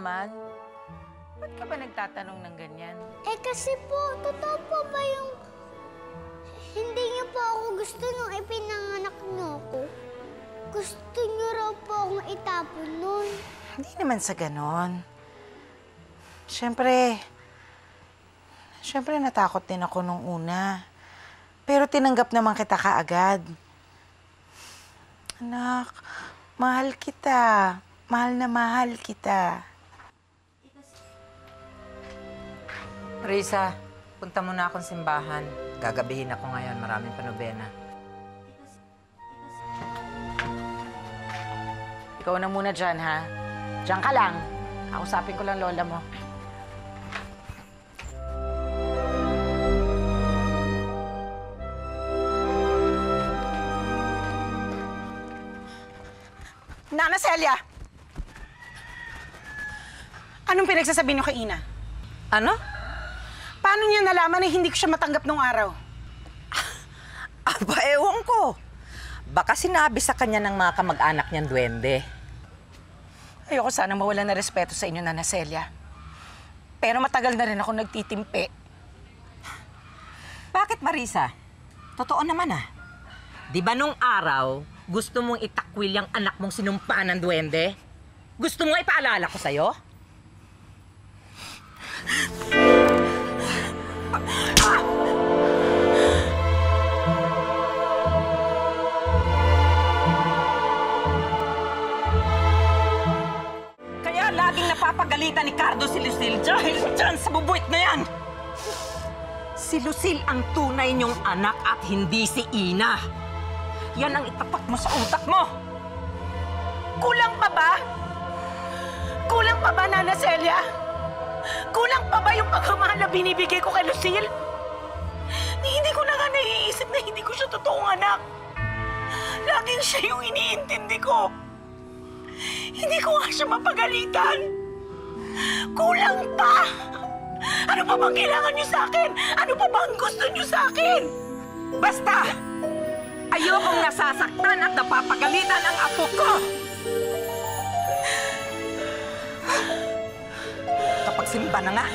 naman? Ba't ka ba nagtatanong ng ganyan? Eh kasi po, totoo po ba yung hindi niyo po ako gusto nung ipinanganak niyo ako? Gusto niyo raw po akong itapon nun. Hindi naman sa ganon. Siyempre natakot din ako nung una. Pero tinanggap naman kita kaagad. Anak, mahal kita. Mahal na mahal kita. Risa, punta muna akong simbahan. Gagabihin ako ngayon. Maraming panobena. Ikaw na muna dyan, ha? Diyan ka lang. Kausapin ko lang lola mo. Nana Celia! Anong pinagsasabi niyo kay Ina? Ano? Paano niya nalaman na hindi ko siya matanggap nung araw? Aba, ewan ko. Baka sinabi sa kanya ng mga kamag-anak niyang duwende. Ayoko sana mawala na respeto sa inyo, Nana Celia. Pero matagal na rin ako nagtitimpi. Bakit, Marisa? Totoo naman ah. Di ba nung araw, gusto mong itakwil yung anak mong sinumpa ng duwende? Gusto mo ipaalala ko sa'yo? Kaya laging napapagalitan ni Cardo si Lucille dahil dyan sa bubuit na yan! Si Lucille ang tunay niyong anak at hindi si Ina. Yan ang itapat mo sa utak mo! Kulang pa ba? Kulang pa ba, Nana Celia? Kulang pa ba yung pagmamahal na binibigay ko kay Lucille? Hindi ko na nga naiisip na hindi ko siya totoong anak. Laging siya yung iniintindi ko. Hindi ko nga siya mapagalitan. Kulang pa! Ano pa bang kailangan niyo sa akin? Ano pa bang gusto niyo sa akin? Basta! Ayokong nasasaktan at napapagalitan ang apo ko! Kapag simba na nga,